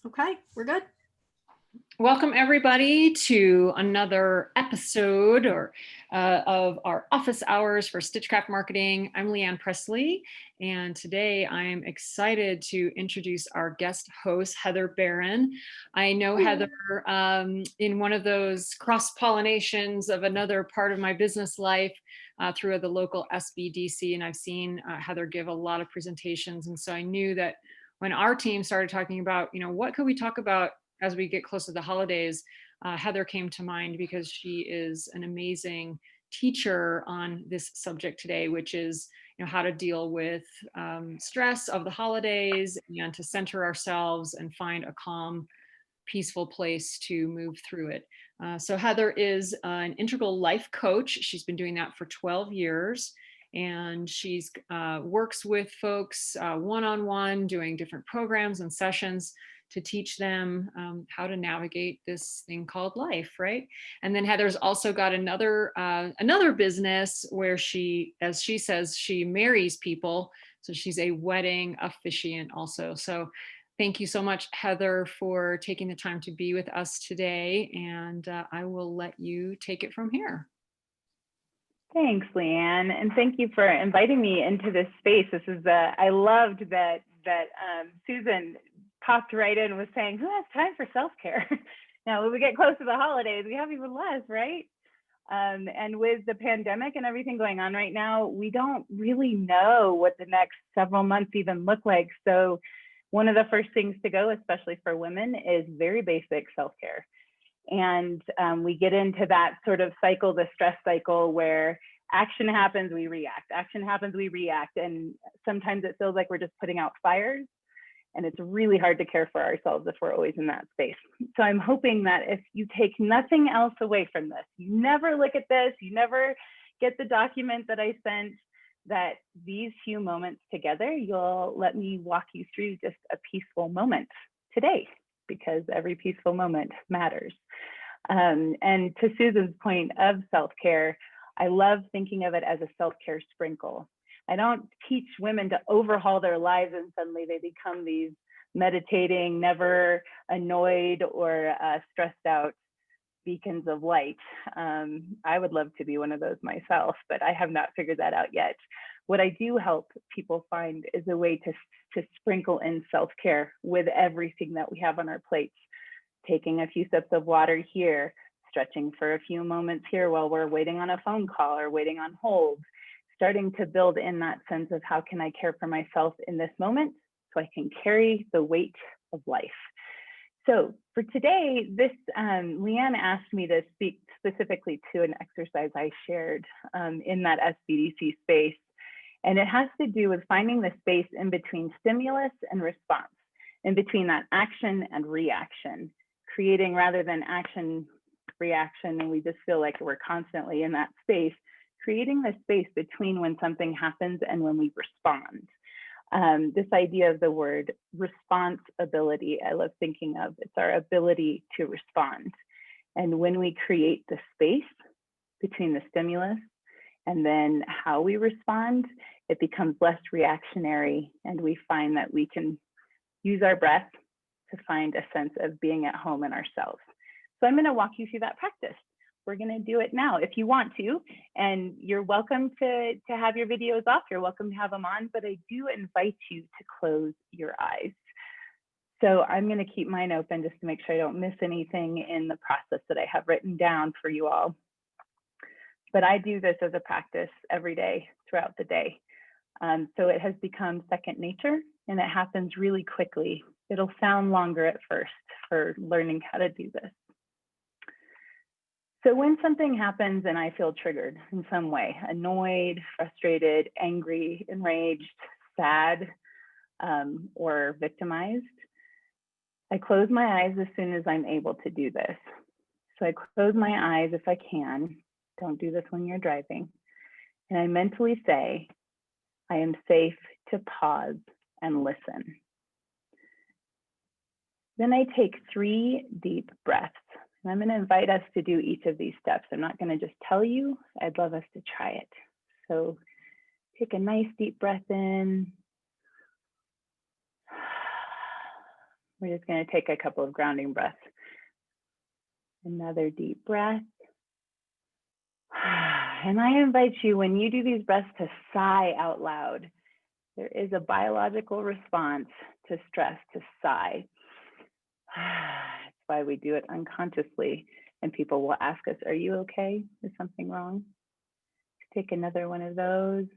Okay, we're good. Welcome everybody to another episode of our office hours for Stitchcraft Marketing. I'm Leanne Presley, and today I'm excited to introduce our guest host, Heather Barron. I know Heather in one of those cross-pollinations of another part of my business life through the local SBDC, and I've seen Heather give a lot of presentations, and so I knew that when our team started talking about, what could we talk about as we get close to the holidays, Heather came to mind because she is an amazing teacher on this subject today, which is how to deal with stress of the holidays and to center ourselves and find a calm, peaceful place to move through it. So Heather is an integral life coach. She's been doing that for 12 years. And she's works with folks one-on-one, doing different programs and sessions to teach them how to navigate this thing called life, right? And then Heather's also got another business where she, as she says, she marries people. So she's a wedding officiant also. So thank you so much, Heather, for taking the time to be with us today. And I will let you take it from here. Thanks, Leanne, and thank you for inviting me into this space. This is I loved that Susan popped right in and was saying, who has time for self-care? Now, when we get close to the holidays, we have even less, right? And with the pandemic and everything going on right now, we don't really know what the next several months even look like. So one of the first things to go, especially for women, is very basic self-care. And we get into that sort of cycle, the stress cycle, where action happens, we react. Action happens, we react. And sometimes it feels like we're just putting out fires. And it's really hard to care for ourselves if we're always in that space. So I'm hoping that if you take nothing else away from this, you never look at this, you never get the document that I sent, that these few moments together, you'll let me walk you through just a peaceful moment today, because every peaceful moment matters. And to Susan's point of self-care, I love thinking of it as a self-care sprinkle. I don't teach women to overhaul their lives and suddenly they become these meditating, never annoyed or stressed out beacons of light. I would love to be one of those myself, but I have not figured that out yet. What I do help people find is a way to sprinkle in self-care with everything that we have on our plates. Taking a few sips of water here, stretching for a few moments here while we're waiting on a phone call or waiting on hold, starting to build in that sense of how can I care for myself in this moment so I can carry the weight of life. So for today, Leanne asked me to speak specifically to an exercise I shared in that SBDC space. And it has to do with finding the space in between stimulus and response, in between that action and reaction, creating rather than action, reaction, and we just feel like we're constantly in that space, creating the space between when something happens and when we respond. This idea of the word responsibility, I love thinking of, it's our ability to respond. And when we create the space between the stimulus and then how we respond, it becomes less reactionary, and we find that we can use our breath to find a sense of being at home in ourselves. So I'm going to walk you through that practice. We're going to do it now if you want to, and you're welcome to have your videos off. You're welcome to have them on, but I do invite you to close your eyes. So I'm going to keep mine open just to make sure I don't miss anything in the process that I have written down for you all. But I do this as a practice every day throughout the day. So it has become second nature, and it happens really quickly. It'll sound longer at first for learning how to do this. So when something happens and I feel triggered in some way, annoyed, frustrated, angry, enraged, sad, or victimized, I close my eyes as soon as I'm able to do this. So I close my eyes if I can. Don't do this when you're driving. And I mentally say, I am safe to pause and listen. Then I take 3 deep breaths. And I'm going to invite us to do each of these steps. I'm not going to just tell you. I'd love us to try it. So take a nice deep breath in. We're just going to take a couple of grounding breaths. Another deep breath. And I invite you, when you do these breaths, to sigh out loud. There is a biological response to stress, to sigh. That's why we do it unconsciously. And people will ask us, are you okay? Is something wrong? Take another one of those.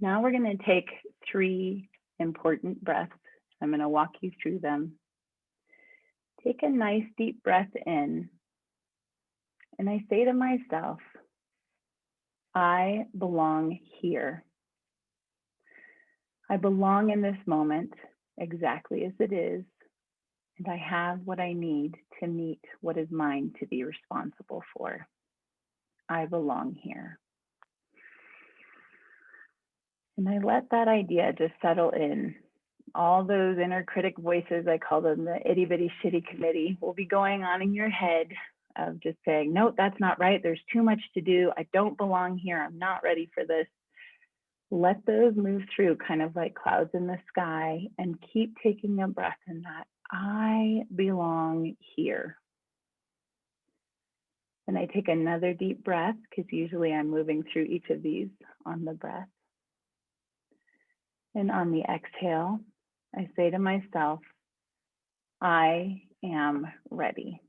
Now we're going to take 3 important breaths. I'm going to walk you through them. Take a nice deep breath in. And I say to myself, I belong here. I belong in this moment exactly as it is. And I have what I need to meet what is mine to be responsible for. I belong here. And I let that idea just settle in. All those inner critic voices, I call them the itty bitty shitty committee, will be going on in your head of just saying, no, that's not right. There's too much to do. I don't belong here. I'm not ready for this. Let those move through, kind of like clouds in the sky, and keep taking a breath in that. I belong here. And I take another deep breath, because usually I'm moving through each of these on the breath. And on the exhale, I say to myself, I am ready.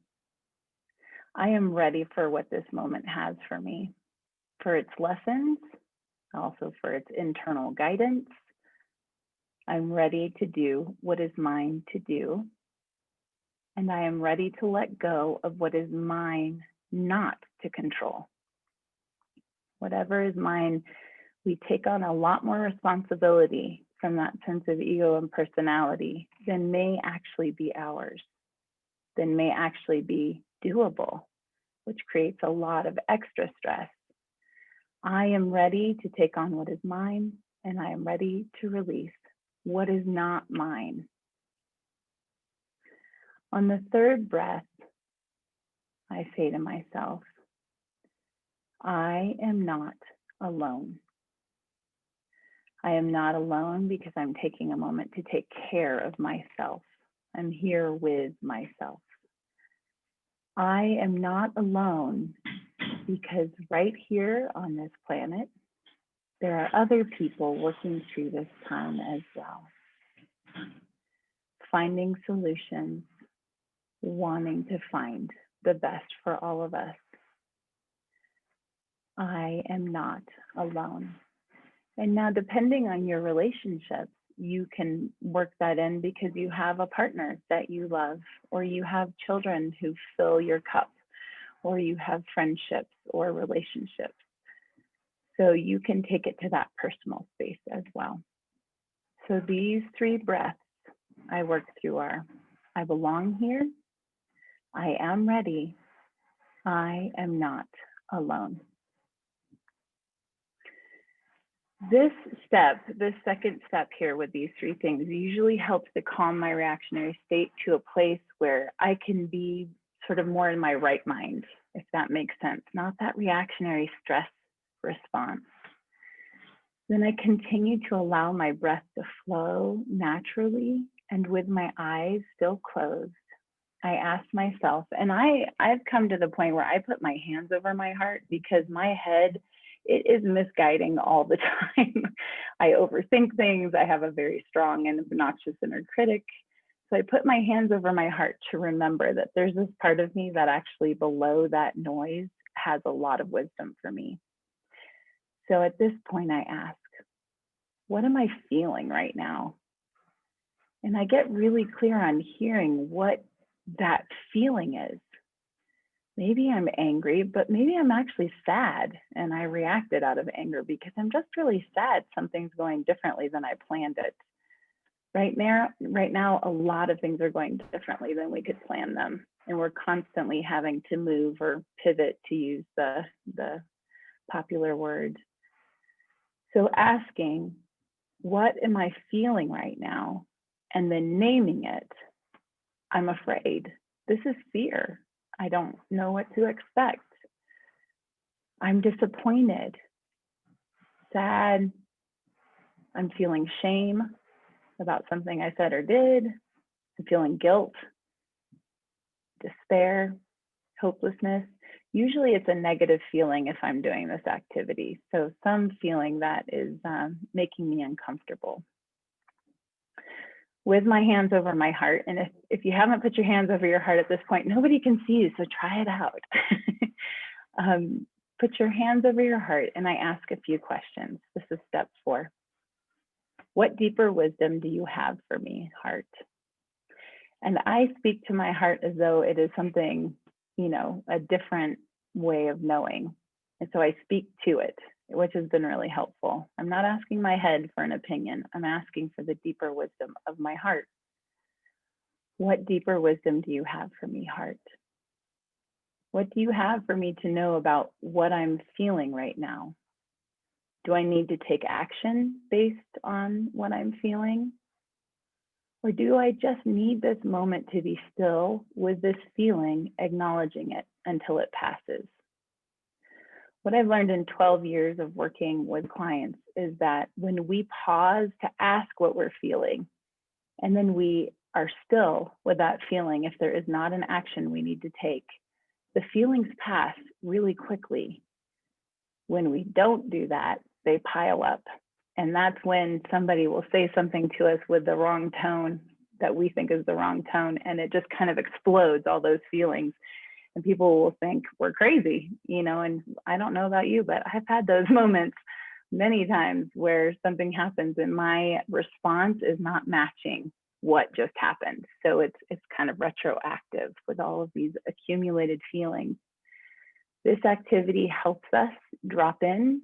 I am ready for what this moment has for me, for its lessons, also for its internal guidance. I'm ready to do what is mine to do. And I am ready to let go of what is mine not to control. Whatever is mine, we take on a lot more responsibility from that sense of ego and personality than may actually be ours, than may actually be doable, which creates a lot of extra stress. I am ready to take on what is mine, and I am ready to release what is not mine. On the third breath, I say to myself, I am not alone. I am not alone because I'm taking a moment to take care of myself. I'm here with myself. I am not alone because right here on this planet, there are other people working through this time as well, finding solutions, wanting to find the best for all of us. I am not alone. And now, depending on your relationships, you can work that in because you have a partner that you love, or you have children who fill your cup, or you have friendships or relationships. So you can take it to that personal space as well. So these 3 breaths I work through are, I belong here, I am ready, I am not alone. This step, this second step here with these 3 things usually helps to calm my reactionary state to a place where I can be sort of more in my right mind, if that makes sense, not that reactionary stress response. Then I continue to allow my breath to flow naturally, and with my eyes still closed, I ask myself, and I've come to the point where I put my hands over my heart because my head, it is misguiding all the time. I overthink things. I have a very strong and obnoxious inner critic. So I put my hands over my heart to remember that there's this part of me that actually below that noise has a lot of wisdom for me. So at this point I ask, what am I feeling right now? And I get really clear on hearing what that feeling is. Maybe I'm angry, but maybe I'm actually sad and I reacted out of anger because I'm just really sad something's going differently than I planned it. Right now, a lot of things are going differently than we could plan them. And we're constantly having to move or pivot, to use the popular word. So asking, what am I feeling right now? And then naming it. I'm afraid. This is fear. I don't know what to expect. I'm disappointed, sad, I'm feeling shame about something I said or did. I'm feeling guilt, despair, hopelessness. Usually it's a negative feeling if I'm doing this activity. So some feeling that is making me uncomfortable. With my hands over my heart, and if you haven't put your hands over your heart at this point, nobody can see you, so try it out. Put your hands over your heart, and I ask a few questions. This is step 4. What deeper wisdom do you have for me, heart? And I speak to my heart as though it is something, a different way of knowing. And so I speak to it, which has been really helpful. I'm not asking my head for an opinion. I'm asking for the deeper wisdom of my heart. What deeper wisdom do you have for me, heart? What do you have for me to know about what I'm feeling right now? Do I need to take action based on what I'm feeling? Or do I just need this moment to be still with this feeling, acknowledging it until it passes? What I've learned in 12 years of working with clients is that when we pause to ask what we're feeling, and then we are still with that feeling, if there is not an action we need to take, the feelings pass really quickly. When we don't do that, they pile up. And that's when somebody will say something to us with the wrong tone that we think is the wrong tone, and it just kind of explodes all those feelings. And people will think we're crazy, and I don't know about you, but I've had those moments many times where something happens and my response is not matching what just happened. So it's kind of retroactive with all of these accumulated feelings. This activity helps us drop in,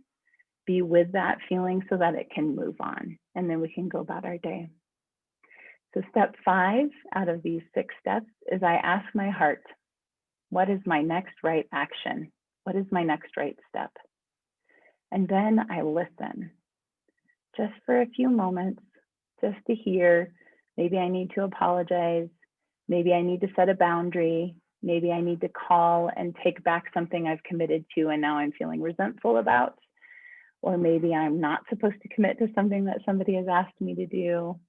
be with that feeling so that it can move on, and then we can go about our day. So step 5 out of these 6 steps is I ask my heart, what is my next right action? What is my next right step? And then I listen just for a few moments, just to hear. Maybe I need to apologize. Maybe I need to set a boundary. Maybe I need to call and take back something I've committed to and now I'm feeling resentful about. Or maybe I'm not supposed to commit to something that somebody has asked me to do.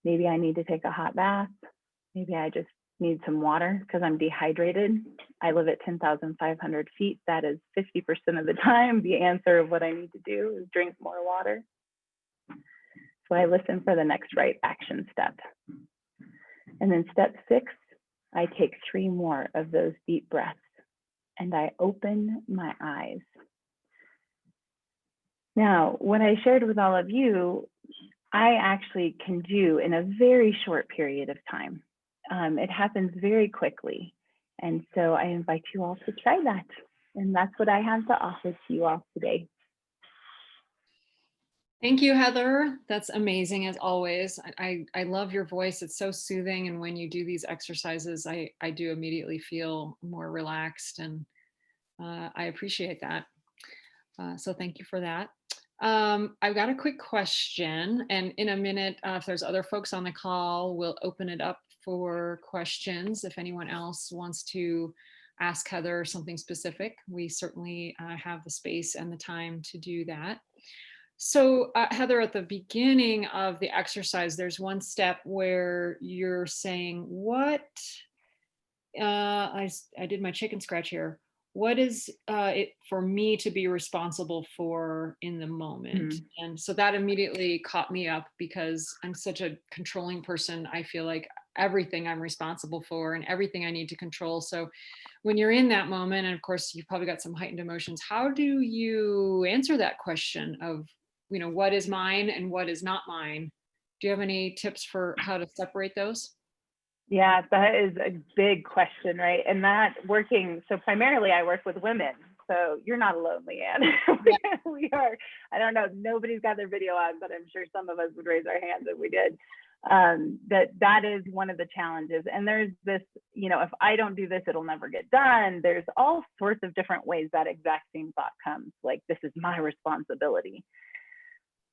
Maybe I need to take a hot bath. Maybe I just need some water because I'm dehydrated. I live at 10,500 feet. That is 50% of the time. The answer of what I need to do is drink more water. So I listen for the next right action step. And then step 6, I take 3 more of those deep breaths and I open my eyes. Now, what I shared with all of you, I actually can do in a very short period of time. It happens very quickly. And so I invite you all to try that. And that's what I have to offer to you all today. Thank you, Heather. That's amazing as always. I love your voice. It's so soothing. And when you do these exercises, I do immediately feel more relaxed, and I appreciate that. So thank you for that. I've got a quick question, and in a minute, if there's other folks on the call, we'll open it up for questions. If anyone else wants to ask Heather something specific, we certainly have the space and the time to do that. So Heather, at the beginning of the exercise, there's one step where you're saying, what, I did my chicken scratch here. What is it for me to be responsible for in the moment? And so that immediately caught me up because I'm such a controlling person. I feel like everything I'm responsible for and everything I need to control. So when you're in that moment, and of course you've probably got some heightened emotions, how do you answer that question of, what is mine and what is not mine? Do you have any tips for how to separate those? Yeah, that is a big question, right? And so primarily I work with women. So you're not alone, Leanne. We are, I don't know, nobody's got their video on, but I'm sure some of us would raise our hands if we did. That is one of the challenges. And there's this, if I don't do this, it'll never get done. There's all sorts of different ways that exact same thought comes, like, this is my responsibility.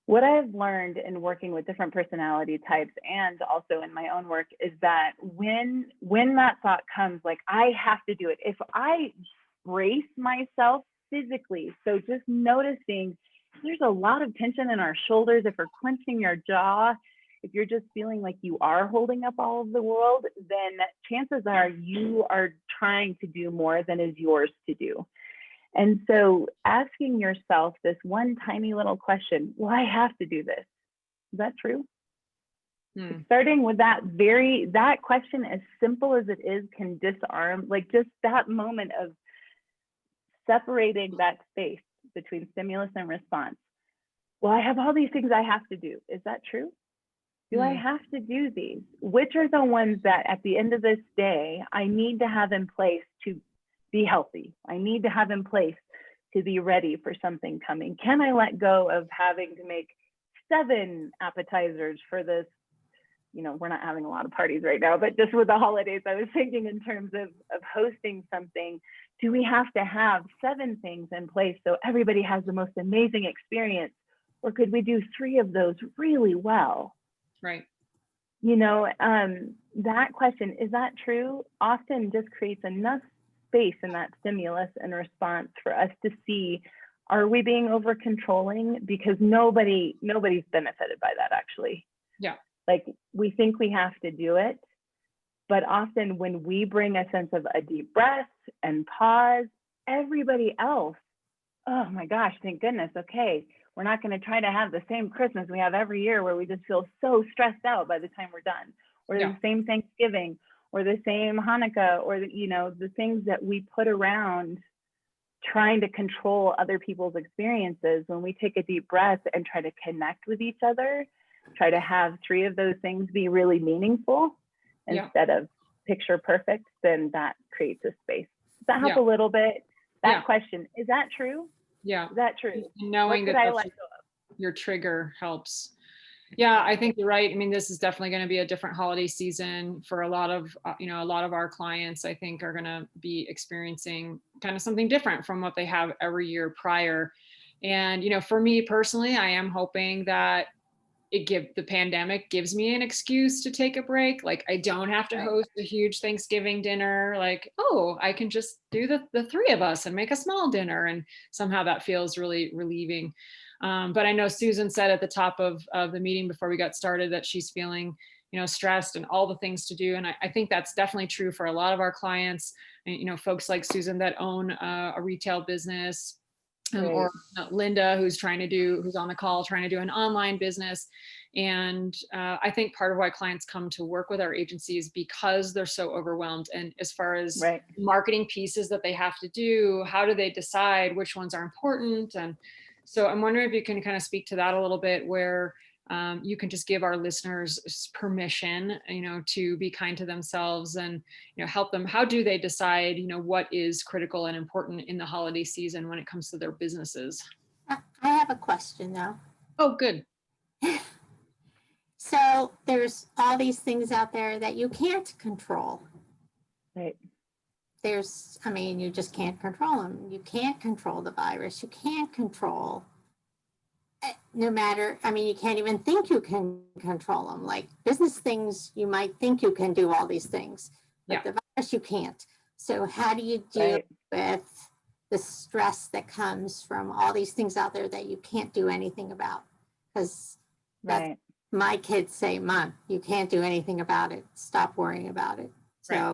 What I've learned in working with different personality types and also in my own work is that when that thought comes, like, I have to do it, if I brace myself physically, so just noticing there's a lot of tension in our shoulders, if we're clenching your jaw, if you're just feeling like you are holding up all of the world, then chances are you are trying to do more than is yours to do. And so asking yourself this one tiny little question, well, I have to do this. Is that true? Starting with that question, as simple as it is, can disarm, like just that moment of separating that space between stimulus and response. Well, I have all these things I have to do. Is that true? Do I have to do these? Which are the ones that at the end of this day, I need to have in place to be healthy? I need to have in place to be ready for something coming. Can I let go of having to make 7 appetizers for this? You know, we're not having a lot of parties right now, but just with the holidays, I was thinking in terms of hosting something, do we have to have 7 things in place so everybody has the most amazing experience? Or could we do 3 of those really well? Right. You know, that question, is that true? Often just creates enough space in that stimulus and response for us to see, are we being over controlling? Because nobody's benefited by that, actually. Yeah. Like, we think we have to do it, but often when we bring a sense of a deep breath and pause, everybody else, oh my gosh, thank goodness, okay, we're not going to try to have the same Christmas we have every year where we just feel so stressed out by the time we're done, or the same Thanksgiving, or the same Hanukkah, or the things that we put around trying to control other people's experiences. When we take a deep breath and try to connect with each other, try to have 3 of those things be really meaningful instead of picture perfect, then that creates a space. Does that help a little bit? That question, is that true? Yeah. Is that true? Knowing that your trigger helps. Yeah, I think you're right. I mean, this is definitely going to be a different holiday season for a lot of our clients. I think are going to be experiencing kind of something different from what they have every year prior. And, for me personally, I am hoping that the pandemic gives me an excuse to take a break. Like, I don't have to host a huge Thanksgiving dinner. Like, oh, I can just do the 3 of us and make a small dinner. And somehow that feels really relieving. But I know Susan said at the top of the meeting before we got started that she's feeling, stressed and all the things to do. And I think that's definitely true for a lot of our clients, and, folks like Susan that own a retail business, or Linda, who's on the call, trying to do an online business. And I think part of why clients come to work with our agencies because they're so overwhelmed. And as far as marketing pieces that they have to do, how do they decide which ones are important? And so I'm wondering if you can kind of speak to that a little bit, where you can just give our listeners permission, to be kind to themselves and, help them. How do they decide, what is critical and important in the holiday season when it comes to their businesses? I have a question though. Oh, good. So there's all these things out there that you can't control. Right. You just can't control them. You can't control the virus. You can't control you can't even think you can control them. Like business things, you might think you can do all these things, but the virus you can't. So how do you deal with the stress that comes from all these things out there that you can't do anything about? Because my kids say, Mom, you can't do anything about it. Stop worrying about it. So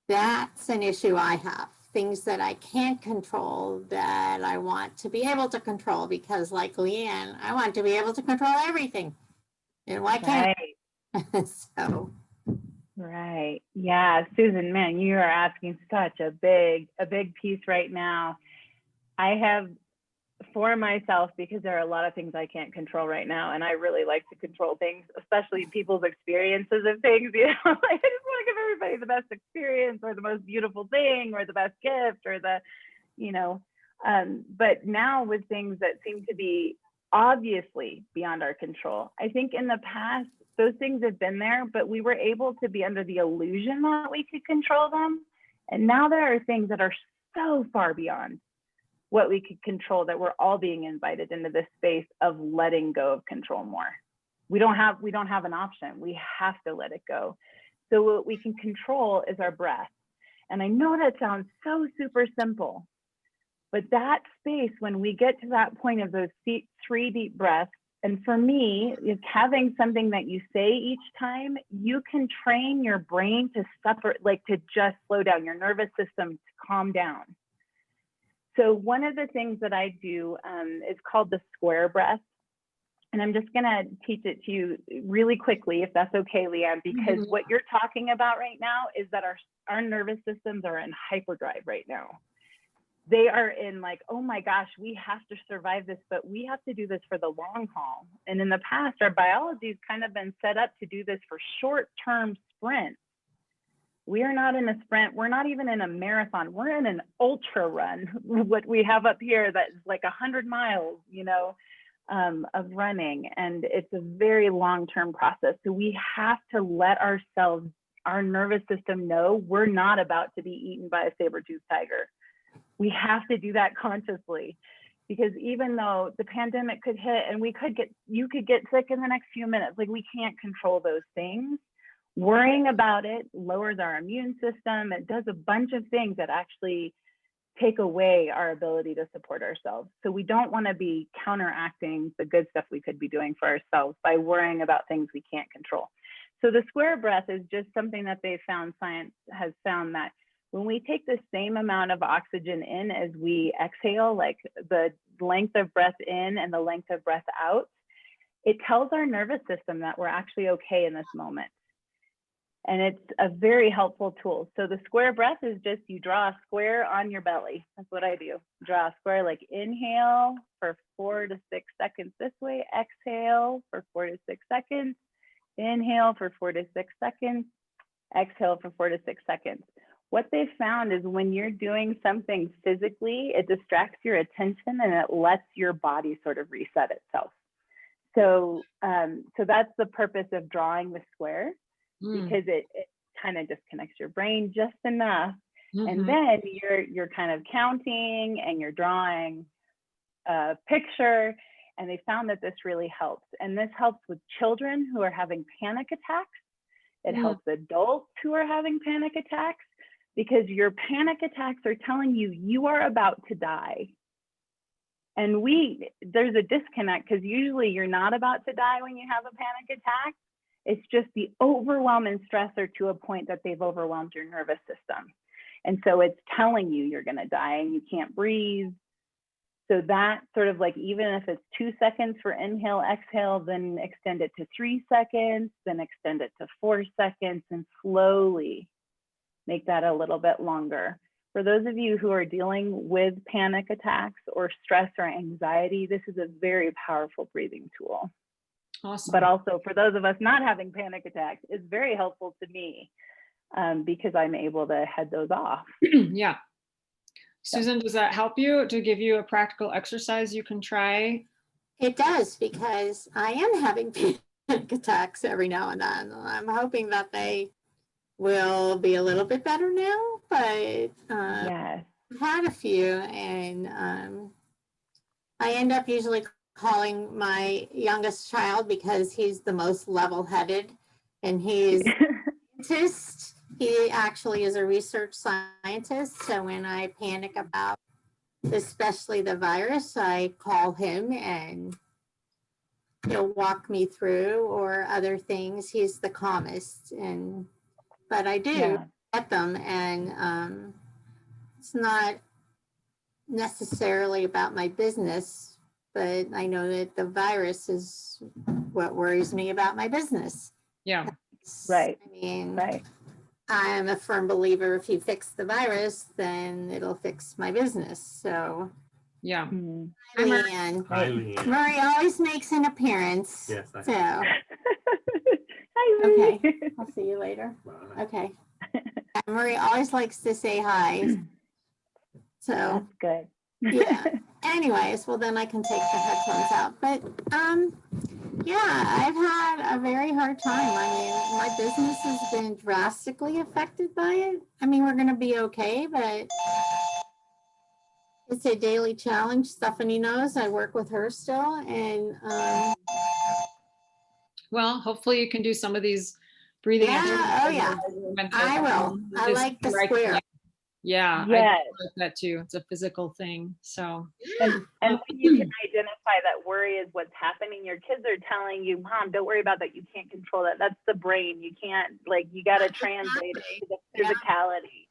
that's an issue I have. Things that I can't control that I want to be able to control, because like Leanne, I want to be able to control everything. And why can't I? Yeah, Susan, man, you are asking such a big piece right now. I have for myself, because there are a lot of things I can't control right now, and I really like to control things, especially people's experiences of things. I just want to give everybody the best experience, or the most beautiful thing, or the best gift, or but now with things that seem to be obviously beyond our control, I think in the past those things have been there, but we were able to be under the illusion that we could control them, and now there are things that are so far beyond what we could control that we're all being invited into this space of letting go of control more. We don't have an option. We have to let it go. So what we can control is our breath. And I know that sounds so super simple, But that space, when we get to that point of those 3 deep breaths, and for me, it's having something that you say each time, you can train your brain to separate, like to just slow down, your nervous system to calm down. So one of the things that I do is called the square breath. And I'm just gonna teach it to you really quickly, if that's okay, Leanne, because what you're talking about right now is that our nervous systems are in hyperdrive right now. They are in like, oh my gosh, we have to survive this, but we have to do this for the long haul. And in the past, our biology's kind of been set up to do this for short-term sprints. We are not in a sprint. We're not even in a marathon. We're in an ultra run, what we have up here that's like 100 miles, you know, of running. And it's a very long-term process. So we have to let ourselves, our nervous system know we're not about to be eaten by a saber-toothed tiger. We have to do that consciously, because even though the pandemic could hit and you could get sick in the next few minutes, like we can't control those things. Worrying about it lowers our immune system. It does a bunch of things that actually take away our ability to support ourselves. So we don't want to be counteracting the good stuff we could be doing for ourselves by worrying about things we can't control. So the square breath is just something that they found, science has found that when we take the same amount of oxygen in as we exhale, like the length of breath in and the length of breath out, it tells our nervous system that we're actually okay in this moment. And it's a very helpful tool. So the square breath is just, you draw a square on your belly. That's what I do. Draw a square, like inhale for 4 to 6 seconds this way, exhale for 4 to 6 seconds, inhale for 4 to 6 seconds, exhale for 4 to 6 seconds. What they found is when you're doing something physically, it distracts your attention and it lets your body sort of reset itself. So, so that's the purpose of drawing the square, because it kind of disconnects your brain just enough. And then you're kind of counting and you're drawing a picture. And they found that this really helps. And this helps with children who are having panic attacks. It helps adults who are having panic attacks, because your panic attacks are telling you you are about to die. And there's a disconnect, because usually you're not about to die when you have a panic attack. It's just the overwhelming stressor to a point that they've overwhelmed your nervous system. And so it's telling you you're gonna die and you can't breathe. So that sort of like, even if it's 2 seconds for inhale, exhale, then extend it to 3 seconds, then extend it to 4 seconds, and slowly make that a little bit longer. For those of you who are dealing with panic attacks or stress or anxiety, this is a very powerful breathing tool. Awesome. But also for those of us not having panic attacks, it's very helpful to me because I'm able to head those off. Yeah. Susan, does that help you, to give you a practical exercise you can try? It does, because I am having panic attacks every now and then. I'm hoping that they will be a little bit better now, but Yes. I've had a few, and I end up usually calling my youngest child because he's the most level-headed, and he's a scientist. He actually is a research scientist. So when I panic about, especially the virus, I call him and he'll walk me through, or other things. He's the calmest, but I do get them, and it's not necessarily about my business, but I know that the virus is what worries me about my business. Yeah. Right. I mean, right. I'm a firm believer, if you fix the virus, then it'll fix my business. So Yeah. Hi, Leanne. Hi, Leanne. Murray always makes an appearance. Yes, I So Hi, okay, Marie. I'll see you later. Bye. Okay. Murray always likes to say hi. So That's good. yeah. Anyways, well then I can take the headphones out. But yeah, I've had a very hard time. I mean, my business has been drastically affected by it. I mean, we're gonna be okay, but it's a daily challenge. Stephanie knows I work with her still, and Well, hopefully you can do some of these breathing yeah, oh yeah, exercises. I will. I like the square. Yeah, I Yes. like that too. It's a physical thing. So And when you can identify that worry is what's happening, your kids are telling you, Mom, don't worry about that. You can't control that. That's the brain. You can't, like, you got to translate it to the physicality.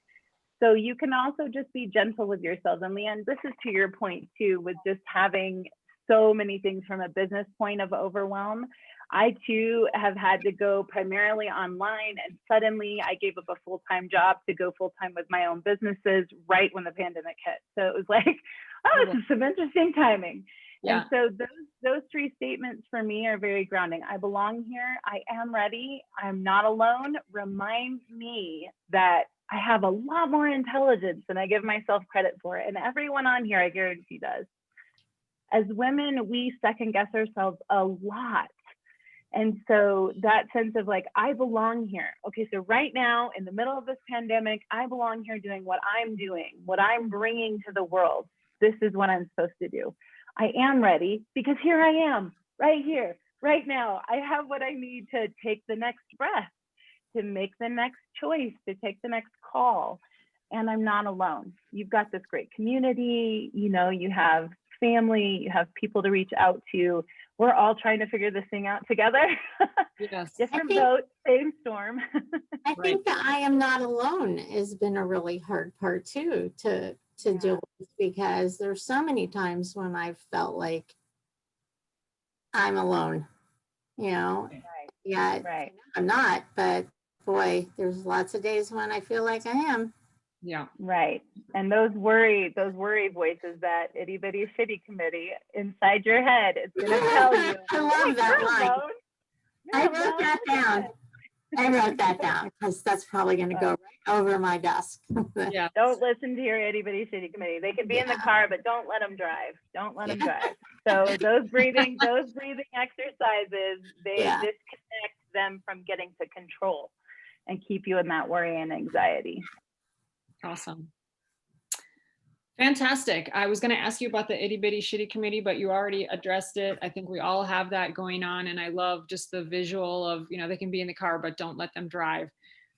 So you can also just be gentle with yourselves. And Leanne, this is to your point too, with just having so many things from a business point of overwhelm. I too have had to go primarily online, and suddenly I gave up a full-time job to go full-time with my own businesses right when the pandemic hit. So it was like, oh, this is some interesting timing. yeah. And so those three statements for me are very grounding. I belong here. I am ready. I'm not alone. Remind me that I have a lot more intelligence than I give myself credit for. And everyone on here, I guarantee, does. As women, we second guess ourselves a lot. And so that sense of like, I belong here. Okay, so right now in the middle of this pandemic, I belong here doing what I'm doing, what I'm bringing to the world. This is what I'm supposed to do. I am ready because here I am, right here, right now. I have what I need to take the next breath, to make the next choice, to take the next call. And I'm not alone. You've got this great community, you know, you have family, you have people to reach out to. We're all trying to figure this thing out together. Yes. Different boat, same storm. I think that I am not alone has been a really hard part too to deal with, because there's so many times when I've felt like I'm alone, you know. Right. Yeah, Right. I'm not, but boy, there's lots of days when I feel like I am. Yeah. Right. And those worry voices, that itty bitty shitty committee inside your head, it's gonna tell you. I love that line. I wrote that down. I wrote that down because that's probably going to go right over my desk. Yeah. Don't listen to your itty bitty shitty committee. They can be in the car, but don't let them drive. Don't let them drive. So those breathing exercises, they disconnect them from getting to control and keep you in that worry and anxiety. Awesome. Fantastic. I was going to ask you about the itty bitty shitty committee, but you already addressed it. I think we all have that going on. And I love just the visual of, you know, they can be in the car, but don't let them drive.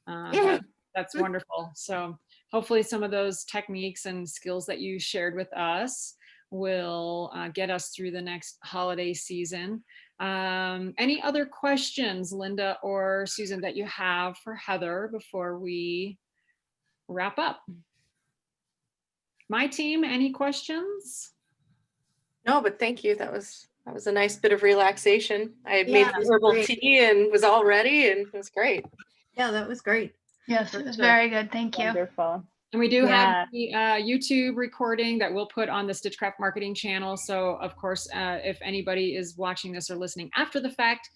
That's wonderful. So hopefully some of those techniques and skills that you shared with us will get us through the next holiday season. Any other questions, Linda or Susan, that you have for Heather before we wrap up? My team, any questions? No, but thank you. That was a nice bit of relaxation. I made it was herbal great. tea and was all ready, and it was great. Yeah, that was great. Yes, it was very good. Thank you. Wonderful. And we do have the YouTube recording that we'll put on the Stitchcraft marketing channel. So of course, if anybody is watching this or listening after the fact,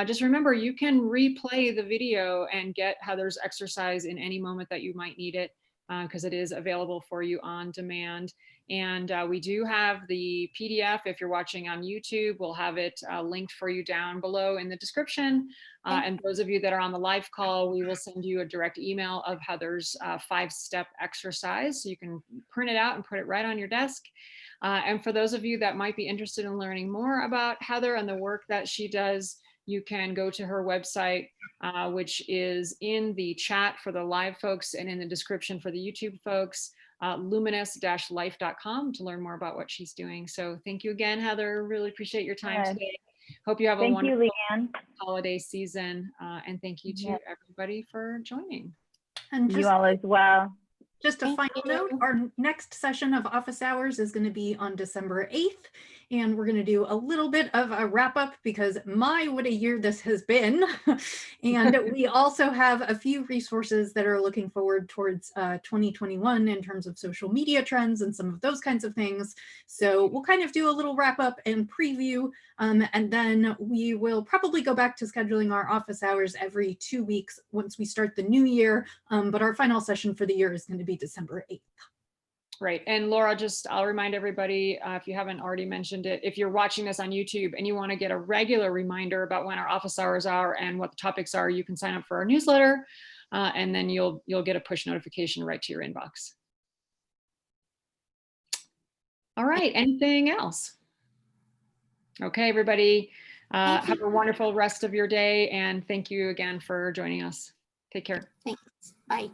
just remember you can replay the video and get Heather's exercise in any moment that you might need it, because it is available for you on demand. And we do have the PDF. If you're watching on YouTube, we'll have it linked for you down below in the description. And those of you that are on the live call, we will send you a direct email of Heather's 5-step exercise. So you can print it out and put it right on your desk. And for those of you that might be interested in learning more about Heather and the work that she does, you can go to her website, which is in the chat for the live folks and in the description for the YouTube folks, luminous-life.com, to learn more about what she's doing. So thank you again, Heather. Really appreciate your time today. Hope you have a wonderful holiday season. And thank you to everybody for joining. And You all as well. Just a final note, our next session of office hours is going to be on December 8th, and we're going to do a little bit of a wrap up because my, what a year this has been. And we also have a few resources that are looking forward towards 2021 in terms of social media trends and some of those kinds of things. So we'll kind of do a little wrap up and preview, and then we will probably go back to scheduling our office hours every 2 weeks once we start the new year. But our final session for the year is going to be December 8th. Right. And Laura, I'll remind everybody, if you haven't already mentioned it, if you're watching this on YouTube and you want to get a regular reminder about when our office hours are and what the topics are, you can sign up for our newsletter, and then you'll get a push notification right to your inbox. All right. Anything else? Okay, everybody. Have a wonderful rest of your day, and thank you again for joining us. Take care. Thanks. Bye.